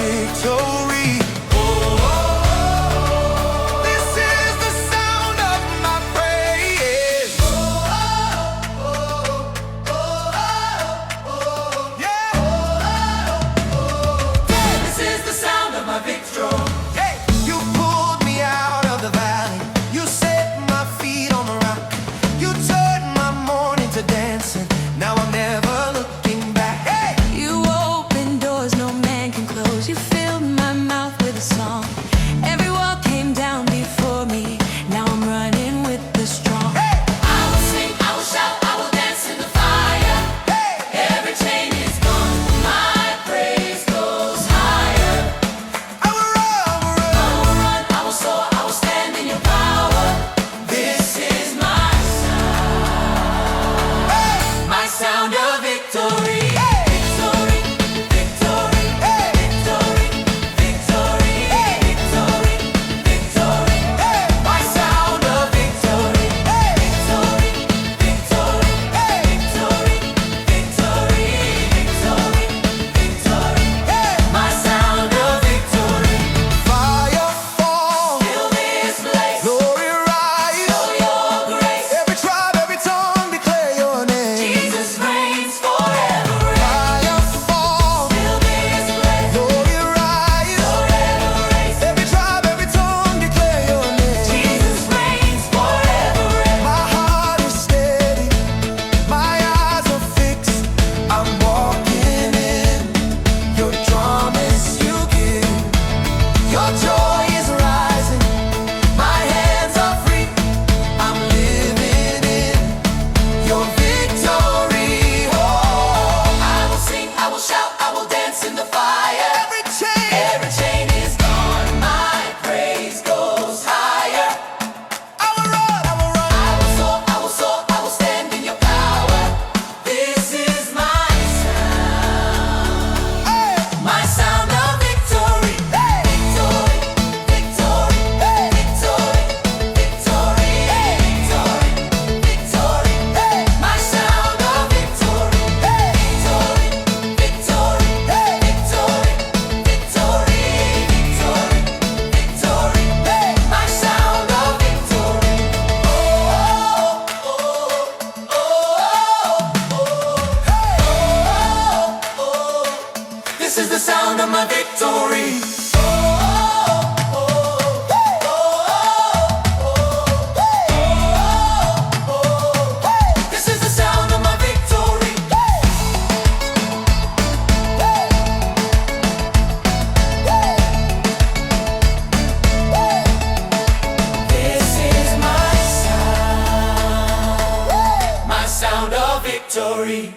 victory. This is the sound of my praise. Yeah. This is the sound of my victory. Hey, you pulled me out of the valley. You set my feet on the rock. You turned my mourning to dancing. Now I'm never looking back. Hey, You open doors no man can close. You filled my mouth with a song. Every wall came down before me. Now I'm running with the strong. hey, I will sing, I will shout, I will dance in the fire. hey. Every chain is gone. My praise goes higher. I will run, I will run, I will soar, I will stand in your power. This is my sound of victory. Victory, victory, victory, victory, victory, victory. My sound of victory. Victory, victory, victory, victory, victory, victory. My sound of victory. Fire fall, Fill this place. glory rise. Show your grace. Every tribe, every tongue declare your name. Jesus reigns forever. Fire fall, Fill this place. glory rise. Forever reigns. Every tribe, every tongue declare your name. Jesus reigns forever. My heart is steady, my eyes are fixed. I'm walking in your promise you give. Your joy is rising, my hands are free. I'm living in your victory. Oh, I will sing, I will shout, I will dance in the fire. every chain, Every chain is gone. My praise goes higher. I will run, I will run. I will soar, I will soar, I will stand in your power. This is my sound. Hey, My sound of victory. hey, Victory, victory, victory, victory, victory, victory. My sound of victory. Victory, victory, victory, victory, victory, victory. My sound of victory. this is the sound of my victory. This is the sound of my victory. This is my sound of victory.